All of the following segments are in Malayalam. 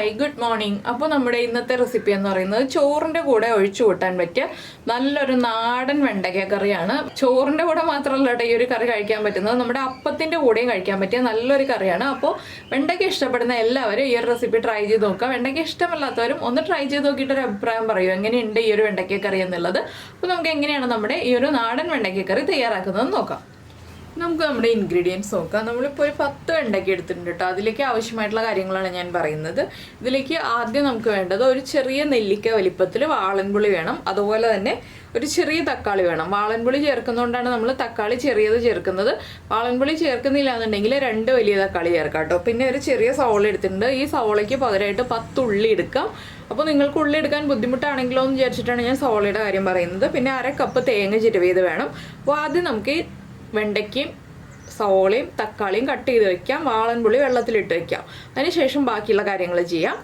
Hi good morning. അപ്പോൾ നമ്മുടെ ഇന്നത്തെ റെസിപ്പി എന്ന് പറയുന്നത് ചോറിൻ്റെ കൂടെ ഒഴിച്ചു കൂട്ടാൻ പറ്റിയ നല്ലൊരു നാടൻ വെണ്ടയ്ക്ക കറിയാണ്. ചോറിൻ്റെ കൂടെ മാത്രമല്ല ഈ ഒരു കറി കഴിക്കാൻ പറ്റുന്നത്, നമ്മുടെ അപ്പത്തിൻ്റെ കൂടെയും കഴിക്കാൻ പറ്റിയ നല്ലൊരു കറിയാണ്. അപ്പോൾ വെണ്ടയ്ക്ക ഇഷ്ടപ്പെടുന്ന എല്ലാവരും ഈ ഒരു റെസിപ്പി ട്രൈ ചെയ്ത് നോക്കുക. വെണ്ടയ്ക്ക ഇഷ്ടമല്ലാത്തവരും ഒന്ന് ട്രൈ ചെയ്ത് നോക്കിയിട്ടൊരു അഭിപ്രായം പറയൂ എങ്ങനെയുണ്ട് ഈ ഒരു വെണ്ടയ്ക്ക കറി എന്നുള്ളത്. അപ്പോൾ നമുക്ക് എങ്ങനെയാണ് നമ്മുടെ ഈ ഒരു നാടൻ വെണ്ടയ്ക്ക കറി തയ്യാറാക്കുന്നത് നോക്കാം. നമുക്ക് നമ്മുടെ ഇൻഗ്രീഡിയൻസ് നോക്കാം. നമ്മളിപ്പോൾ ഒരു 10 വെണ്ടയ്ക്ക എടുത്തിട്ടുണ്ട് കേട്ടോ. അതിലേക്ക് ആവശ്യമായിട്ടുള്ള കാര്യങ്ങളാണ് ഞാൻ പറയുന്നത്. ഇതിലേക്ക് ആദ്യം നമുക്ക് വേണ്ടത് ഒരു ചെറിയ നെല്ലിക്ക വലിപ്പത്തിൽ വാളൻപുളി വേണം. അതുപോലെ തന്നെ ഒരു ചെറിയ തക്കാളി വേണം. വാളൻപുളി ചേർക്കുന്നതുകൊണ്ടാണ് നമ്മൾ തക്കാളി ചെറിയത് ചേർക്കുന്നത്. വാളൻപുളി ചേർക്കുന്നില്ല എന്നുണ്ടെങ്കിൽ 2 വലിയ തക്കാളി ചേർക്കാം കേട്ടോ. പിന്നെ ഒരു ചെറിയ സവോള എടുത്തിട്ടുണ്ട്. ഈ സവോളയ്ക്ക് പകരമായിട്ട് 10 ഉള്ളി എടുക്കാം. അപ്പോൾ നിങ്ങൾക്ക് ഉള്ളി എടുക്കാൻ ബുദ്ധിമുട്ടാണെങ്കിലോ എന്ന് വിചാരിച്ചിട്ടാണ് ഞാൻ സവോളയുടെ കാര്യം പറയുന്നത്. പിന്നെ 1/2 കപ്പ് തേങ്ങ ചിരവിയത് വേണം. അപ്പോൾ ആദ്യം നമുക്ക് വെണ്ടയ്ക്കയും സവോളയും തക്കാളിയും കട്ട് ചെയ്ത് വെക്കാം. വാളൻപുളി വെള്ളത്തിലിട്ട് വെക്കാം. അതിനുശേഷം ബാക്കിയുള്ള കാര്യങ്ങൾ ചെയ്യാം.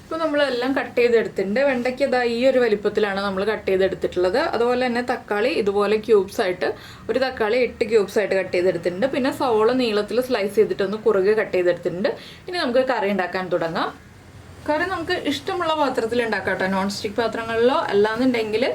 ഇപ്പോൾ നമ്മളെല്ലാം കട്ട് ചെയ്തെടുത്തിട്ടുണ്ട്. വെണ്ടയ്ക്ക് ഇതാ ഈ ഒരു വലിപ്പത്തിലാണ് നമ്മൾ കട്ട് ചെയ്തെടുത്തിട്ടുള്ളത്. അതുപോലെ തന്നെ തക്കാളി ഇതുപോലെ ക്യൂബ്സ് ആയിട്ട്, ഒരു തക്കാളി 8 ക്യൂബ്സ് ആയിട്ട് കട്ട് ചെയ്തെടുത്തിട്ടുണ്ട്. പിന്നെ സവോള നീളത്തിൽ സ്ലൈസ് ചെയ്തിട്ടൊന്ന് കുറുകെ കട്ട് ചെയ്തെടുത്തിട്ടുണ്ട്. ഇനി നമുക്ക് കറി ഉണ്ടാക്കാൻ തുടങ്ങാം. കറി നമുക്ക് ഇഷ്ടമുള്ള പാത്രത്തിൽ ഉണ്ടാക്കാം കേട്ടോ. നോൺ സ്റ്റിക്ക് പാത്രങ്ങളിലോ അല്ലാന്നുണ്ടെങ്കിൽ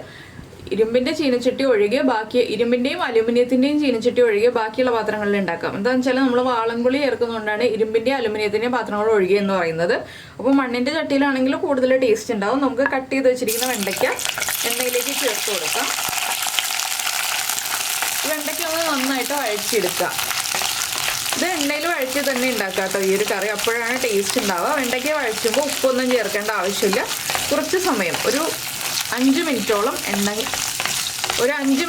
ഇരുമ്പിൻ്റെ ചീനച്ചട്ടി ഒഴികെ ബാക്കി ഇരുമ്പിൻ്റെയും അലുമിനിയത്തിൻ്റെയും ചീനച്ചട്ടി ഒഴികെ ബാക്കിയുള്ള പാത്രങ്ങളിൽ ഉണ്ടാക്കാം. എന്താണെന്ന് വെച്ചാൽ നമ്മൾ വാളൻപുളി ചേർക്കുന്നതുകൊണ്ടാണ് ഇരുമ്പിൻ്റെയും അലുമിനിയത്തിൻ്റെയും പാത്രങ്ങൾ ഒഴികെ എന്ന് പറയുന്നത്. അപ്പോൾ മണ്ണിൻ്റെ ചട്ടിയിലാണെങ്കിൽ കൂടുതൽ ടേസ്റ്റ് ഉണ്ടാവും. നമുക്ക് കട്ട് ചെയ്ത് വെച്ചിരിക്കുന്ന വെണ്ടയ്ക്ക എണ്ണയിലേക്ക് ചേർത്ത് കൊടുക്കാം. വെണ്ടയ്ക്ക ഒന്ന് നന്നായിട്ട് വഴച്ചെടുക്കുക. ഇത് എണ്ണയിൽ വഴച്ച് തന്നെ ഉണ്ടാക്കാം കേട്ടോ ഈ ഒരു കറി. അപ്പോഴാണ് ടേസ്റ്റ് ഉണ്ടാവുക. വെണ്ടയ്ക്ക വഴച്ചുമ്പോൾ ഉപ്പൊന്നും ചേർക്കേണ്ട ആവശ്യമില്ല. കുറച്ച് സമയം ഒരു 5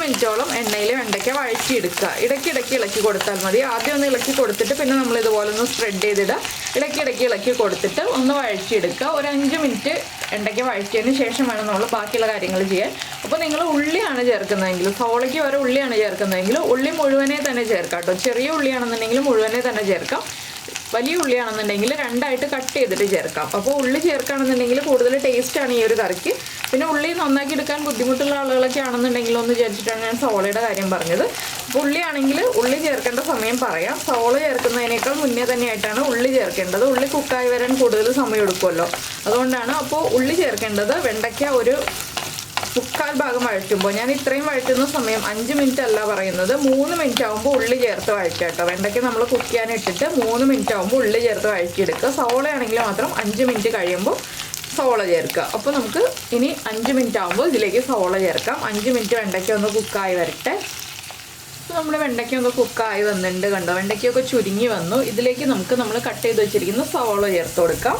മിനിറ്റോളം എണ്ണയിൽ വെണ്ടയ്ക്ക വഴറ്റിയെടുക്കുക. ഇടയ്ക്കിടയ്ക്ക് ഇളക്കി കൊടുത്താൽ മതി. ആദ്യം ഒന്ന് ഇളക്കി കൊടുത്തിട്ട് പിന്നെ നമ്മൾ ഇതുപോലെ ഒന്ന് സ്പ്രെഡ് ചെയ്തിടുക. ഇടയ്ക്കിടയ്ക്ക് ഇളക്കി കൊടുത്തിട്ട് ഒന്ന് വഴറ്റിയെടുക്കുക. ഒരു 5 മിനിറ്റ് എണ്ണയ്ക്ക് വഴറ്റിയതിന് ശേഷം വേണം നമ്മൾ ബാക്കിയുള്ള കാര്യങ്ങൾ ചെയ്യാൻ. അപ്പോൾ നിങ്ങൾ ഉള്ളിയാണ് ചേർക്കുന്നതെങ്കിൽ, സവോളയ്ക്ക് വരെ ഉള്ളിയാണ് ചേർക്കുന്നതെങ്കിൽ ഉള്ളി മുഴുവനെ തന്നെ ചേർക്കാം കേട്ടോ. ചെറിയ ഉള്ളിയാണെന്നുണ്ടെങ്കിൽ മുഴുവനെ തന്നെ ചേർക്കാം. വലിയ ഉള്ളിയാണെന്നുണ്ടെങ്കിൽ 2ആയിട്ട് കട്ട് ചെയ്തിട്ട് ചേർക്കാം. അപ്പോൾ ഉള്ളി ചേർക്കുകയാണെന്നുണ്ടെങ്കിൽ കൂടുതൽ ടേസ്റ്റാണ് ഈ ഒരു കറിക്ക്. പിന്നെ ഉള്ളി നന്നാക്കി എടുക്കാൻ ബുദ്ധിമുട്ടുള്ള ആളുകളൊക്കെ ആണെന്നുണ്ടെങ്കിൽ ഒന്ന് വിചാരിച്ചിട്ടാണ് ഞാൻ സവോളയുടെ കാര്യം പറഞ്ഞത്. അപ്പോൾ ഉള്ളിയാണെങ്കിൽ ഉള്ളി ചേർക്കേണ്ട സമയം പറയാം. സവോള ചേർക്കുന്നതിനേക്കാൾ മുന്നേ തന്നെയായിട്ടാണ് ഉള്ളി ചേർക്കേണ്ടത്. ഉള്ളി കുക്കായി വരാൻ കൂടുതൽ സമയം എടുക്കുമല്ലോ, അതുകൊണ്ടാണ്. അപ്പോൾ ഉള്ളി ചേർക്കേണ്ടത് വെണ്ടയ്ക്ക ഒരു 3/4 ഭാഗം വഴറ്റുമ്പോൾ, ഞാൻ ഇത്രയും വഴറ്റുന്ന സമയം 5 മിനിറ്റ് അല്ല പറയുന്നത്, 3 മിനിറ്റ് ആകുമ്പോൾ ഉള്ളി ചേർത്ത് വഴറ്റുക കേട്ടോ. വെണ്ടയ്ക്ക് നമ്മൾ കുക്ക് ചെയ്യാനിട്ടിട്ട് 3 മിനിറ്റ് ആകുമ്പോൾ ഉള്ളി ചേർത്ത് വഴറ്റിയെടുക്കുക. സവോളയാണെങ്കിൽ മാത്രം 5 മിനിറ്റ് കഴിയുമ്പോൾ സവോള ചേർക്കുക. അപ്പോൾ നമുക്ക് ഇനി 5 മിനിറ്റ് ആകുമ്പോൾ ഇതിലേക്ക് സവോള ചേർക്കാം. 5 മിനിറ്റ് വെണ്ടയ്ക്ക ഒന്ന് കുക്കായി വരട്ടെ. അപ്പോൾ നമ്മുടെ വെണ്ടയ്ക്ക ഒന്ന് കുക്കായി വന്നിട്ടുണ്ട് കണ്ടോ. വെണ്ടയ്ക്കൊക്കെ ചുരുങ്ങി വന്നു. ഇതിലേക്ക് നമുക്ക് നമ്മൾ കട്ട് ചെയ്ത് വെച്ചിരിക്കുന്ന സവോള ചേർത്ത് കൊടുക്കാം.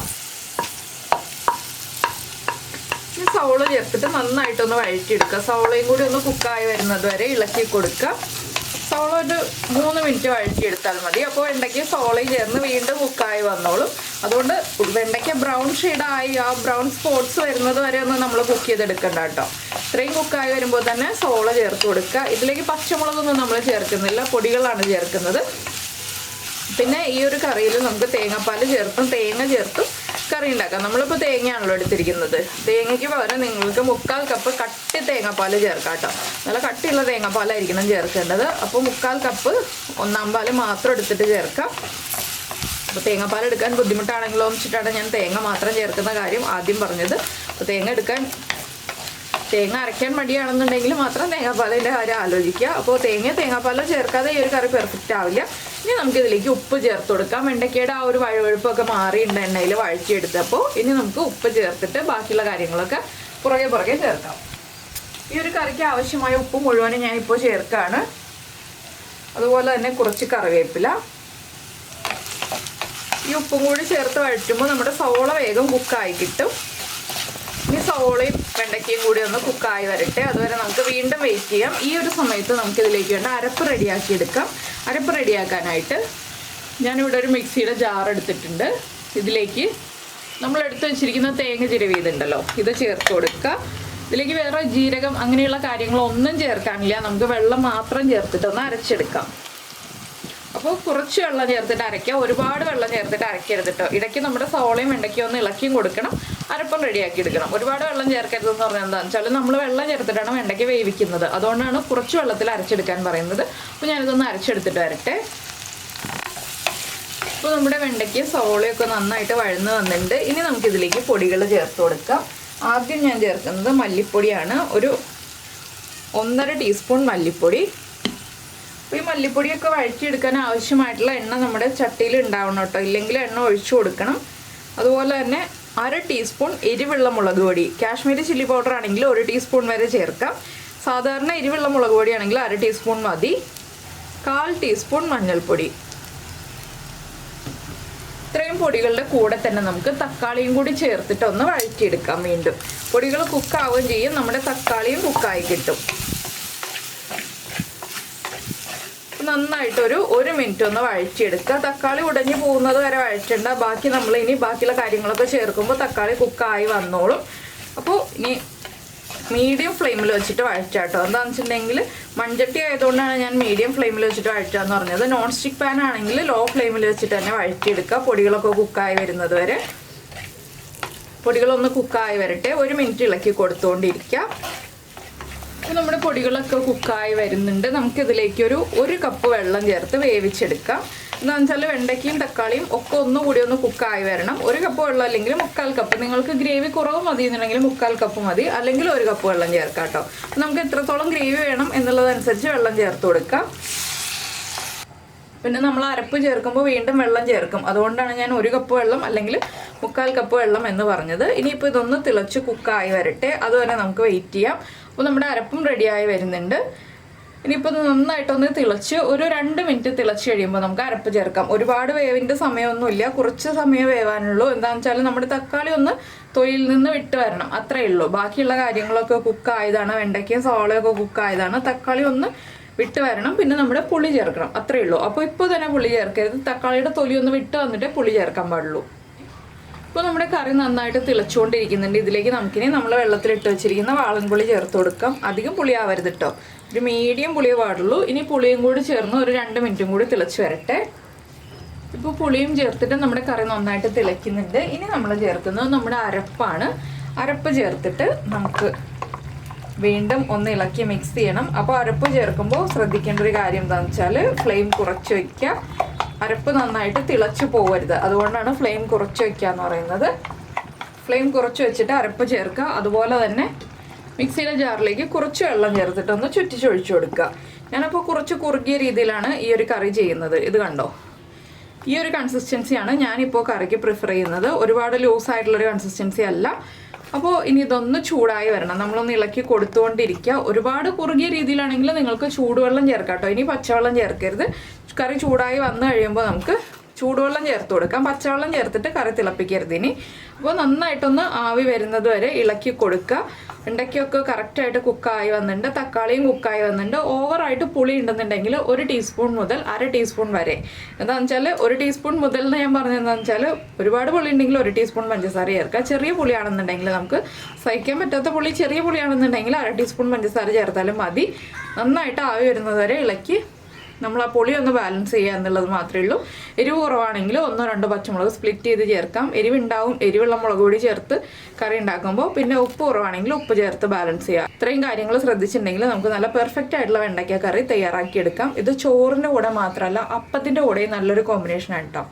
സവോള ചേർത്തിട്ട് നന്നായിട്ടൊന്ന് വഴറ്റിയെടുക്കുക. സവോളയും കൂടി ഒന്ന് കുക്കായി വരുന്നത് വരെ ഇളക്കി കൊടുക്കുക. സവോള ഒരു 3 മിനിറ്റ് വഴറ്റിയെടുത്താൽ മതി. അപ്പോൾ വെണ്ടയ്ക്ക് സവോളയും ചേർന്ന് വീണ്ടും കുക്കായി വന്നോളും. അതുകൊണ്ട് വെണ്ടയ്ക്ക ബ്രൗൺ ഷെയ്ഡായി ആ ബ്രൗൺ സ്പോട്ട്സ് വരുന്നത് വരെ ഒന്ന് നമ്മൾ കുക്ക് ചെയ്തെടുക്കണ്ട കേട്ടോ. ഇത്രയും കുക്കായി വരുമ്പോൾ തന്നെ സവോള ചേർത്ത് കൊടുക്കുക. ഇതിലേക്ക് പച്ചമുളകൊന്നും നമ്മൾ ചേർക്കുന്നില്ല, പൊടികളാണ് ചേർക്കുന്നത്. പിന്നെ ഈ ഒരു കറിയിൽ നമുക്ക് തേങ്ങാപ്പാൽ ചേർത്തും തേങ്ങ ചേർത്തും കറി ഉണ്ടാക്കാം. നമ്മളിപ്പോൾ തേങ്ങയാണല്ലോ എടുത്തിരിക്കുന്നത്. തേങ്ങയ്ക്ക് പകരം നിങ്ങൾക്ക് 3/4 കപ്പ് കട്ടി തേങ്ങാപ്പാൽ ചേർക്കാം കേട്ടോ. നല്ല കട്ടിയുള്ള തേങ്ങാപ്പാലായിരിക്കണം ചേർക്കേണ്ടത്. അപ്പോൾ 3/4 കപ്പ് 1/4 പാൽ മാത്രം എടുത്തിട്ട് ചേർക്കാം. അപ്പോൾ തേങ്ങാപ്പാൽ എടുക്കാൻ ബുദ്ധിമുട്ടാണെങ്കിലോ എന്ന് വെച്ചിട്ടാണ് ഞാൻ തേങ്ങ മാത്രം ചേർക്കുന്ന കാര്യം ആദ്യം പറഞ്ഞത്. അപ്പോൾ തേങ്ങ അരയ്ക്കാൻ മടിയാണെന്നുണ്ടെങ്കിൽ മാത്രം തേങ്ങാപ്പാലിൻ്റെ കാര്യം ആലോചിക്കുക. അപ്പോൾ തേങ്ങാപ്പാലോ ചേർക്കാതെ ഈ ഒരു കറി പെർഫെക്റ്റ് ആവില്ല. ഇനി നമുക്കിതിലേക്ക് ഉപ്പ് ചേർത്ത് കൊടുക്കാം. വെണ്ടയ്ക്കയുടെ ആ ഒരു വഴുവഴുപ്പൊക്കെ മാറിയുണ്ട് എണ്ണയിൽ വഴറ്റിയെടുത്തപ്പോൾ. ഇനി നമുക്ക് ഉപ്പ് ചേർത്തിട്ട് ബാക്കിയുള്ള കാര്യങ്ങളൊക്കെ പുറകെ ചേർക്കാം. ഈ ഒരു കറിക്ക് ആവശ്യമായ ഉപ്പ് മുഴുവനും ഞാനിപ്പോൾ ചേർക്കുകയാണ്. അതുപോലെ തന്നെ കുറച്ച് കറിവേപ്പില. ഈ ഉപ്പും കൂടി ചേർത്ത് വഴറ്റുമ്പോൾ നമ്മുടെ സവോള വേഗം കുക്കായി കിട്ടും. ഇനി സവോളയും വെണ്ടയ്ക്കയും കൂടി ഒന്ന് കുക്കായി വരട്ടെ. അതുവരെ നമുക്ക് വീണ്ടും വെയിറ്റ് ചെയ്യാം. ഈ ഒരു സമയത്ത് നമുക്കിതിലേക്ക് വേണ്ട അരപ്പ് റെഡിയാക്കി എടുക്കാം. അരപ്പ് റെഡിയാക്കാനായിട്ട് ഞാനിവിടെ ഒരു മിക്സിയുടെ ജാർ എടുത്തിട്ടുണ്ട്. ഇതിലേക്ക് നമ്മൾ എടുത്ത് വെച്ചിരിക്കുന്ന തേങ്ങ ചിരവിയതുണ്ടല്ലോ, ഇത് ചേർത്ത് കൊടുക്കുക. ഇതിലേക്ക് വേറെ ജീരകം അങ്ങനെയുള്ള കാര്യങ്ങളൊന്നും ചേർക്കാനില്ല. നമുക്ക് വെള്ളം മാത്രം ചേർത്തിട്ടൊന്ന് അരച്ചെടുക്കാം. അപ്പോൾ കുറച്ച് വെള്ളം ചേർത്തിട്ട് അരയ്ക്കുക. ഒരുപാട് വെള്ളം ചേർത്തിട്ട് അരയ്ക്കരുത് കേട്ടോ. ഇടയ്ക്ക് നമ്മുടെ സവോളയും വെണ്ടയ്ക്കും ഒന്ന് ഇളക്കിയും കൊടുക്കണം. അരപ്പം റെഡിയാക്കി എടുക്കണം. ഒരുപാട് വെള്ളം ചേർക്കരുതെന്ന് പറഞ്ഞാൽ എന്താണെന്ന് വെച്ചാൽ നമ്മൾ വെള്ളം ചേർത്തിട്ടാണ് വെണ്ടയ്ക്ക വേവിക്കുന്നത്. അതുകൊണ്ടാണ് കുറച്ച് വെള്ളത്തിൽ അരച്ചെടുക്കാൻ പറയുന്നത്. അപ്പോൾ ഞാനിതൊന്ന് അരച്ചെടുത്തിട്ട് വരട്ടെ. അപ്പോൾ നമ്മുടെ വെണ്ടയ്ക്ക് സവോളയൊക്കെ നന്നായിട്ട് വഴന്ന് വന്നിട്ടുണ്ട്. ഇനി നമുക്കിതിലേക്ക് പൊടികൾ ചേർത്ത് കൊടുക്കാം. ആദ്യം ഞാൻ ചേർക്കുന്നത് മല്ലിപ്പൊടിയാണ്. ഒരു 1.5 ടീസ്പൂൺ മല്ലിപ്പൊടി. അപ്പോൾ ഈ മല്ലിപ്പൊടിയൊക്കെ വഴറ്റിയെടുക്കാൻ ആവശ്യമായിട്ടുള്ള എണ്ണ നമ്മുടെ ചട്ടിയിൽ ഉണ്ടാവണം കേട്ടോ, ഇല്ലെങ്കിൽ എണ്ണ ഒഴിച്ചു കൊടുക്കണം. അതുപോലെ തന്നെ 1/2 ടീസ്പൂൺ എരിവുള്ള മുളക് പൊടി. കാശ്മീരി ചില്ലി പൗഡർ ആണെങ്കിൽ 1 ടീസ്പൂൺ വരെ ചേർക്കാം. സാധാരണ എരിവുള്ള മുളക് പൊടിയാണെങ്കിൽ 1/2 ടീസ്പൂൺ മതി. 1/4 ടീസ്പൂൺ മഞ്ഞൾപ്പൊടി. ഇത്രയും പൊടികളുടെ കൂടെ തന്നെ നമുക്ക് തക്കാളിയും കൂടി ചേർത്തിട്ട് ഒന്ന് വഴറ്റിയെടുക്കാം. വീണ്ടും പൊടികൾ കുക്കാവുകയും ചെയ്യും, നമ്മുടെ തക്കാളിയും കുക്കായി കിട്ടും. നന്നായിട്ടൊരു 1 മിനിറ്റ് ഒന്ന് വഴറ്റിയെടുക്കുക. തക്കാളി ഉടഞ്ഞു പോകുന്നത് വരെ വഴറ്റണ്ട. ബാക്കി നമ്മൾ ഇനി ബാക്കിയുള്ള കാര്യങ്ങളൊക്കെ ചേർക്കുമ്പോൾ തക്കാളി കുക്കായി വന്നോളും. അപ്പോൾ ഇനി മീഡിയം ഫ്ലെയിമിൽ വെച്ചിട്ട് വഴറ്റാട്ടോ. എന്താണെന്ന് വെച്ചിട്ടുണ്ടെങ്കിൽ മൺചട്ടി ആയതുകൊണ്ടാണ് ഞാൻ മീഡിയം ഫ്ലെയിമിൽ വെച്ചിട്ട് വഴറ്റാന്ന് പറഞ്ഞത്. നോൺ സ്റ്റിക്ക് പാൻ ആണെങ്കിൽ ലോ ഫ്ലെയിമിൽ വെച്ചിട്ട് തന്നെ വഴറ്റിയെടുക്കുക. പൊടികളൊക്കെ കുക്കായി വരുന്നത് വരെ. പൊടികളൊന്ന് കുക്കായി വരട്ടെ. 1 മിനിറ്റ് ഇളക്കി കൊടുത്തുകൊണ്ടിരിക്കുക. അപ്പോൾ നമ്മുടെ പൊടികളൊക്കെ കുക്കായി വരുന്നുണ്ട്. നമുക്കിതിലേക്ക് ഒരു കപ്പ് വെള്ളം ചേർത്ത് വേവിച്ചെടുക്കാം. എന്താണെന്ന് വെച്ചാൽ വെണ്ടയ്ക്കയും തക്കാളിയും ഒക്കെ ഒന്നുകൂടി ഒന്ന് കുക്കായി വരണം. 1 കപ്പ് വെള്ളം അല്ലെങ്കിൽ 1/4 കപ്പ്. നിങ്ങൾക്ക് ഗ്രേവി കുറവ് മതി എന്നുണ്ടെങ്കിൽ 1/4 കപ്പ് മതി, അല്ലെങ്കിൽ 1 കപ്പ് വെള്ളം ചേർക്കാം കേട്ടോ. നമുക്ക് എത്രത്തോളം ഗ്രേവി വേണം എന്നുള്ളതനുസരിച്ച് വെള്ളം ചേർത്ത് കൊടുക്കാം. പിന്നെ നമ്മൾ അരപ്പ് ചേർക്കുമ്പോൾ വീണ്ടും വെള്ളം ചേർക്കും. അതുകൊണ്ടാണ് ഞാൻ 1 കപ്പ് വെള്ളം അല്ലെങ്കിൽ 1/4 കപ്പ് വെള്ളം എന്ന് പറഞ്ഞത്. ഇനിയിപ്പോൾ ഇതൊന്ന് തിളച്ച് കുക്കായി വരട്ടെ, അതുവരെ നമുക്ക് വെയിറ്റ് ചെയ്യാം. അപ്പോൾ നമ്മുടെ അരപ്പും റെഡിയായി വരുന്നുണ്ട്. ഇനിയിപ്പോൾ നന്നായിട്ടൊന്ന് തിളച്ച് ഒരു 2 മിനിറ്റ് തിളച്ച് കഴിയുമ്പോൾ നമുക്ക് അരപ്പ് ചേർക്കാം. ഒരുപാട് വേവിൻ്റെ സമയമൊന്നുമില്ല, കുറച്ച് സമയം വേവാനുള്ളൂ. എന്താണെന്ന് വെച്ചാൽ നമ്മുടെ തക്കാളി ഒന്ന് തൊലിയിൽ നിന്ന് വിട്ട് വരണം, അത്രയേ ഉള്ളൂ. ബാക്കിയുള്ള കാര്യങ്ങളൊക്കെ കുക്കായതാണ്, വെണ്ടയ്ക്കയും സവാളയൊക്കെ കുക്കായതാണ്. തക്കാളി ഒന്ന് വിട്ട് വരണം, പിന്നെ നമ്മുടെ പുളി ചേർക്കണം, അത്രയേ ഉള്ളൂ. അപ്പോൾ ഇപ്പോൾ തന്നെ പുളി ചേർക്കരുത്, തക്കാളിയുടെ തൊലി ഒന്ന് വിട്ട് വന്നിട്ടേ പുളി ചേർക്കാൻ പാടുള്ളൂ. ഇപ്പോൾ നമ്മുടെ കറി നന്നായിട്ട് തിളച്ചുകൊണ്ടിരിക്കുന്നുണ്ട്. ഇതിലേക്ക് നമുക്കിനി നമ്മൾ വെള്ളത്തിലിട്ട് വെച്ചിരിക്കുന്ന വാളൻപുളി ചേർത്ത് കൊടുക്കാം. അധികം പുളിയാവരുത് കേട്ടോ, ഒരു മീഡിയം പുളിയേ പാടുള്ളൂ. ഇനി പുളിയും കൂടി ചേർന്ന് ഒരു 2 മിനിറ്റും കൂടി തിളച്ച് വരട്ടെ. ഇപ്പോൾ പുളിയും ചേർത്തിട്ട് നമ്മുടെ കറി നന്നായിട്ട് തിളയ്ക്കുന്നുണ്ട്. ഇനി നമ്മൾ ചേർക്കുന്നത് നമ്മുടെ അരപ്പാണ്. അരപ്പ് ചേർത്തിട്ട് നമുക്ക് വീണ്ടും ഒന്ന് ഇളക്കി മിക്സ് ചെയ്യണം. അപ്പോൾ അരപ്പ് ചേർക്കുമ്പോൾ ശ്രദ്ധിക്കേണ്ട ഒരു കാര്യം എന്താണെന്ന് വെച്ചാൽ ഫ്ലെയിം കുറച്ച് വയ്ക്കുക. അരപ്പ് നന്നായിട്ട് തിളച്ച് പോകരുത്, അതുകൊണ്ടാണ് ഫ്ലെയിം കുറച്ച് വയ്ക്കുക എന്ന് പറയുന്നത്. ഫ്ലെയിം കുറച്ച് വെച്ചിട്ട് അരപ്പ് ചേർക്കുക. അതുപോലെ തന്നെ മിക്സിയിലെ ജാറിലേക്ക് കുറച്ച് വെള്ളം ചേർത്തിട്ടൊന്ന് ചുറ്റിച്ചൊഴിച്ചു കൊടുക്കുക. ഞാനപ്പോൾ കുറച്ച് കുറുകിയ രീതിയിലാണ് ഈ ഒരു കറി ചെയ്യുന്നത്. ഇത് കണ്ടോ, ഈ ഒരു കൺസിസ്റ്റൻസിയാണ് ഞാനിപ്പോൾ കറിക്ക് പ്രിഫർ ചെയ്യുന്നത്. ഒരുപാട് ലൂസായിട്ടുള്ളൊരു കൺസിസ്റ്റൻസി അല്ല. അപ്പോൾ ഇനി ഇതൊന്ന് ചൂടായി വരണം, നമ്മളൊന്ന് ഇളക്കി കൊടുത്തുകൊണ്ടിരിക്കുക. ഒരുപാട് കുറുകിയ രീതിയിലാണെങ്കിൽ നിങ്ങൾക്ക് ചൂടുവെള്ളം ചേർക്കാം കേട്ടോ. ഇനി പച്ചവെള്ളം ചേർക്കരുത്. കറി ചൂടായി വന്നു കഴിയുമ്പോൾ നമുക്ക് ചൂടുവെള്ളം ചേർത്ത് കൊടുക്കാം. പച്ചവെള്ളം ചേർത്തിട്ട് കറി തിളപ്പിക്കരുത് ഇനി. അപ്പോൾ നന്നായിട്ടൊന്ന് ആവി വരുന്നത് വരെ ഇളക്കി കൊടുക്കുക. വെണ്ടയ്ക്കൊക്കെ കറക്റ്റായിട്ട് കുക്കായി വന്നിട്ടുണ്ട്, തക്കാളിയും കുക്കായി വന്നിട്ടുണ്ട്. ഓവറായിട്ട് പുളി ഉണ്ടെന്നുണ്ടെങ്കിൽ 1 ടീസ്പൂൺ മുതൽ 1/2 ടീസ്പൂൺ വരെ. എന്താണെന്ന് വെച്ചാൽ 1 ടീസ്പൂൺ മുതൽ എന്ന് ഞാൻ പറഞ്ഞത് എന്താണെന്ന് വെച്ചാൽ ഒരുപാട് പുളി ഉണ്ടെങ്കിൽ 1 ടീസ്പൂൺ പഞ്ചസാര ചേർക്കുക. ചെറിയ പുളിയാണെന്നുണ്ടെങ്കിൽ, നമുക്ക് സഹിക്കാൻ പറ്റാത്ത പുളി ചെറിയ പുളിയാണെന്നുണ്ടെങ്കിൽ 1/2 ടീസ്പൂൺ പഞ്ചസാര ചേർത്താലും മതി. നന്നായിട്ട് ആവി വരുന്നത് വരെ ഇളക്കി നമ്മൾ ആ പുളി ഒന്ന് ബാലൻസ് ചെയ്യുക എന്നുള്ളത് മാത്രമേ ഉള്ളൂ. എരിവ് കുറവാണെങ്കിൽ 1-2 പച്ചമുളക് സ്പ്ലിറ്റ് ചെയ്ത് ചേർക്കാം. എരിവുണ്ടാവും, എരിവുള്ള മുളക് പൊടി ചേർത്ത് കറി ഉണ്ടാക്കുമ്പോൾ. പിന്നെ ഉപ്പ് കുറവാണെങ്കിൽ ഉപ്പ് ചേർത്ത് ബാലൻസ് ചെയ്യുക. ഇത്രയും കാര്യങ്ങൾ ശ്രദ്ധിച്ചിട്ടുണ്ടെങ്കിൽ നമുക്ക് നല്ല പെർഫെക്റ്റ് ആയിട്ടുള്ള വെണ്ടയ്ക്ക കറി തയ്യാറാക്കിയെടുക്കാം. ഇത് ചോറിൻ്റെ കൂടെ മാത്രമല്ല അപ്പത്തിൻ്റെ കൂടെയും നല്ലൊരു കോമ്പിനേഷനാണ് കേട്ടോ.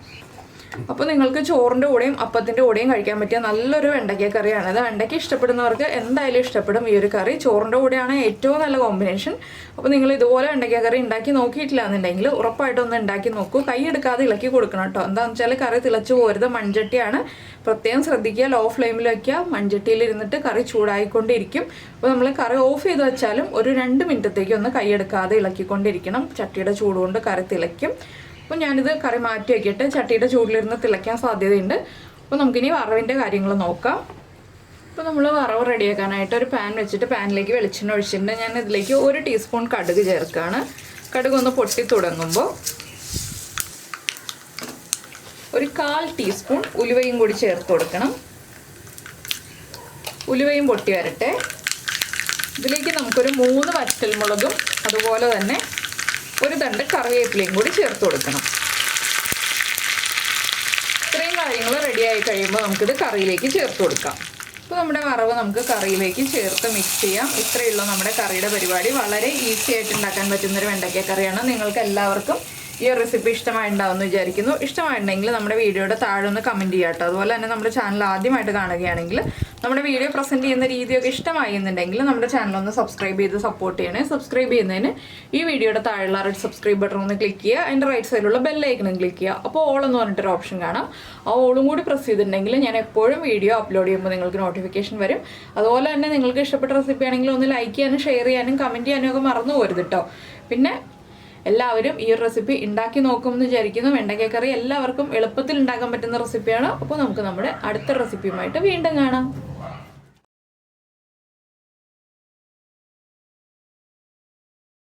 അപ്പോൾ നിങ്ങൾക്ക് ചോറിൻ്റെ കൂടെയും അപ്പത്തിൻ്റെ കൂടെയും കഴിക്കാൻ പറ്റിയ നല്ലൊരു വെണ്ടയ്ക്ക കറിയാണിത്. വെണ്ടയ്ക്ക ഇഷ്ടപ്പെടുന്നവർക്ക് എന്തായാലും ഇഷ്ടപ്പെടും ഈ ഒരു കറി. ചോറിൻ്റെ കൂടെയാണ് ഏറ്റവും നല്ല കോമ്പിനേഷൻ. അപ്പോൾ നിങ്ങൾ ഇതുപോലെ വെണ്ടയ്ക്ക കറി ഉണ്ടാക്കി നോക്കിയിട്ടില്ല എന്നുണ്ടെങ്കിൽ ഉറപ്പായിട്ടൊന്ന് ഉണ്ടാക്കി നോക്കൂ. കൈ എടുക്കാതെ ഇളക്കി കൊടുക്കണം കേട്ടോ. എന്താണെന്ന് വെച്ചാൽ കറി തിളച്ച് പോരുത്. മൺചട്ടിയാണ്, പ്രത്യേകം ശ്രദ്ധിക്കുക. ലോ ഫ്ലെയിമിൽ വയ്ക്കുക. മൺചട്ടിയിൽ ഇരുന്നിട്ട് കറി ചൂടായിക്കൊണ്ടിരിക്കും. അപ്പോൾ നമ്മൾ കറി ഓഫ് ചെയ്ത് വെച്ചാലും ഒരു 2 മിനിറ്റത്തേക്ക് ഒന്ന് കൈ എടുക്കാതെ ഇളക്കിക്കൊണ്ടിരിക്കണം. ചട്ടിയുടെ ചൂടുകൊണ്ട് കറി തിളയ്ക്കും. അപ്പോൾ ഞാനിത് കറി മാറ്റി വയ്ക്കട്ടെ, ചട്ടിയുടെ ചൂടിലിരുന്ന് തിളയ്ക്കാൻ സാധ്യതയുണ്ട്. അപ്പോൾ നമുക്കിനി വറവിൻ്റെ കാര്യങ്ങൾ നോക്കാം. അപ്പോൾ നമ്മൾ വറവ് റെഡിയാക്കാനായിട്ട് ഒരു പാൻ വെച്ചിട്ട് പാനിലേക്ക് വെളിച്ചെണ്ണ ഒഴിച്ചിട്ടുണ്ട്. ഞാൻ ഇതിലേക്ക് 1 ടീസ്പൂൺ കടുക് ചേർക്കുകയാണ്. കടുക് ഒന്ന് പൊട്ടി തുടങ്ങുമ്പോൾ ഒരു 1/4 ടീസ്പൂൺ ഉലുവയും കൂടി ചേർത്ത് കൊടുക്കണം. ഉലുവയും പൊട്ടി വരട്ടെ. ഇതിലേക്ക് നമുക്കൊരു 3 വറ്റൽമുളകും അതുപോലെ തന്നെ ഒരു തണ്ട് കറിവേപ്പിലയും കൂടി ചേർത്ത് കൊടുക്കണം. ഇത്രയും കാര്യങ്ങൾ റെഡിയായി കഴിയുമ്പോൾ നമുക്കിത് കറിയിലേക്ക് ചേർത്ത് കൊടുക്കാം. അപ്പോൾ നമ്മുടെ വറവ് നമുക്ക് കറിയിലേക്ക് ചേർത്ത് മിക്സ് ചെയ്യാം. ഇത്രയുള്ള നമ്മുടെ കറിയുടെ പരിപാടി. വളരെ ഈസി ആയിട്ട് ഉണ്ടാക്കാൻ പറ്റുന്നൊരു വെണ്ടയ്ക്ക കറിയാണ്. നിങ്ങൾക്ക് എല്ലാവർക്കും ഈ ഒരു റെസിപ്പി ഇഷ്ടമായിട്ടുണ്ടാവുമെന്ന് വിചാരിക്കുന്നു. ഇഷ്ടമായിട്ടുണ്ടെങ്കിൽ നമ്മുടെ വീഡിയോയുടെ താഴെ ഒന്ന് കമൻറ്റ് ചെയ്യാം കേട്ടോ. അതുപോലെ തന്നെ നമ്മുടെ ചാനൽ ആദ്യമായിട്ട് കാണുകയാണെങ്കിൽ നമ്മുടെ വീഡിയോ പ്രസൻറ്റ് ചെയ്യുന്ന രീതിയൊക്കെ ഇഷ്ടമായി എന്നുണ്ടെങ്കിൽ നമ്മുടെ ചാനൽ ഒന്ന് സബ്സ്ക്രൈബ് ചെയ്ത് സപ്പോർട്ട് ചെയ്യണേ. സബ്സ്ക്രൈബ് ചെയ്യുന്നതിന് ഈ വീഡിയോയുടെ താഴെയുള്ള റെഡ് സബ്സ്ക്രൈബ് ബട്ടൺ ഒന്ന് ക്ലിക്ക് ചെയ്യുക. അതിൻ്റെ റൈറ്റ് സൈഡിലുള്ള ബെല്ലൈക്കണും ക്ലിക്ക് ചെയ്യുക. അപ്പോൾ ഓൾ എന്ന് പറഞ്ഞിട്ടൊരു ഓപ്ഷൻ കാണാം. ആ ഓളും കൂടി പ്രസ് ചെയ്തിട്ടുണ്ടെങ്കിൽ ഞാൻ എപ്പോഴും വീഡിയോ അപ്ലോഡ് ചെയ്യുമ്പോൾ നിങ്ങൾക്ക് നോട്ടിഫിക്കേഷൻ വരും. അതുപോലെ തന്നെ നിങ്ങൾക്ക് ഇഷ്ടപ്പെട്ട റെസിപ്പി ആണെങ്കിൽ ഒന്ന് ലൈക്ക് ചെയ്യാനും ഷെയർ ചെയ്യാനും കമൻറ്റ് ചെയ്യാനും ഒക്കെ മറന്നു പോരുത് കേട്ടോ. പിന്നെ എല്ലാവരും ഈ ഒരു റെസിപ്പി ഉണ്ടാക്കി നോക്കുമെന്ന് വിചാരിക്കുന്നു. വെണ്ടയ്ക്ക കറി എല്ലാവർക്കും എളുപ്പത്തിൽ ഉണ്ടാക്കാൻ പറ്റുന്ന റെസിപ്പിയാണ്. അപ്പോൾ നമുക്ക് നമ്മുടെ അടുത്ത റെസിപ്പിയുമായിട്ട് വീണ്ടും കാണാം.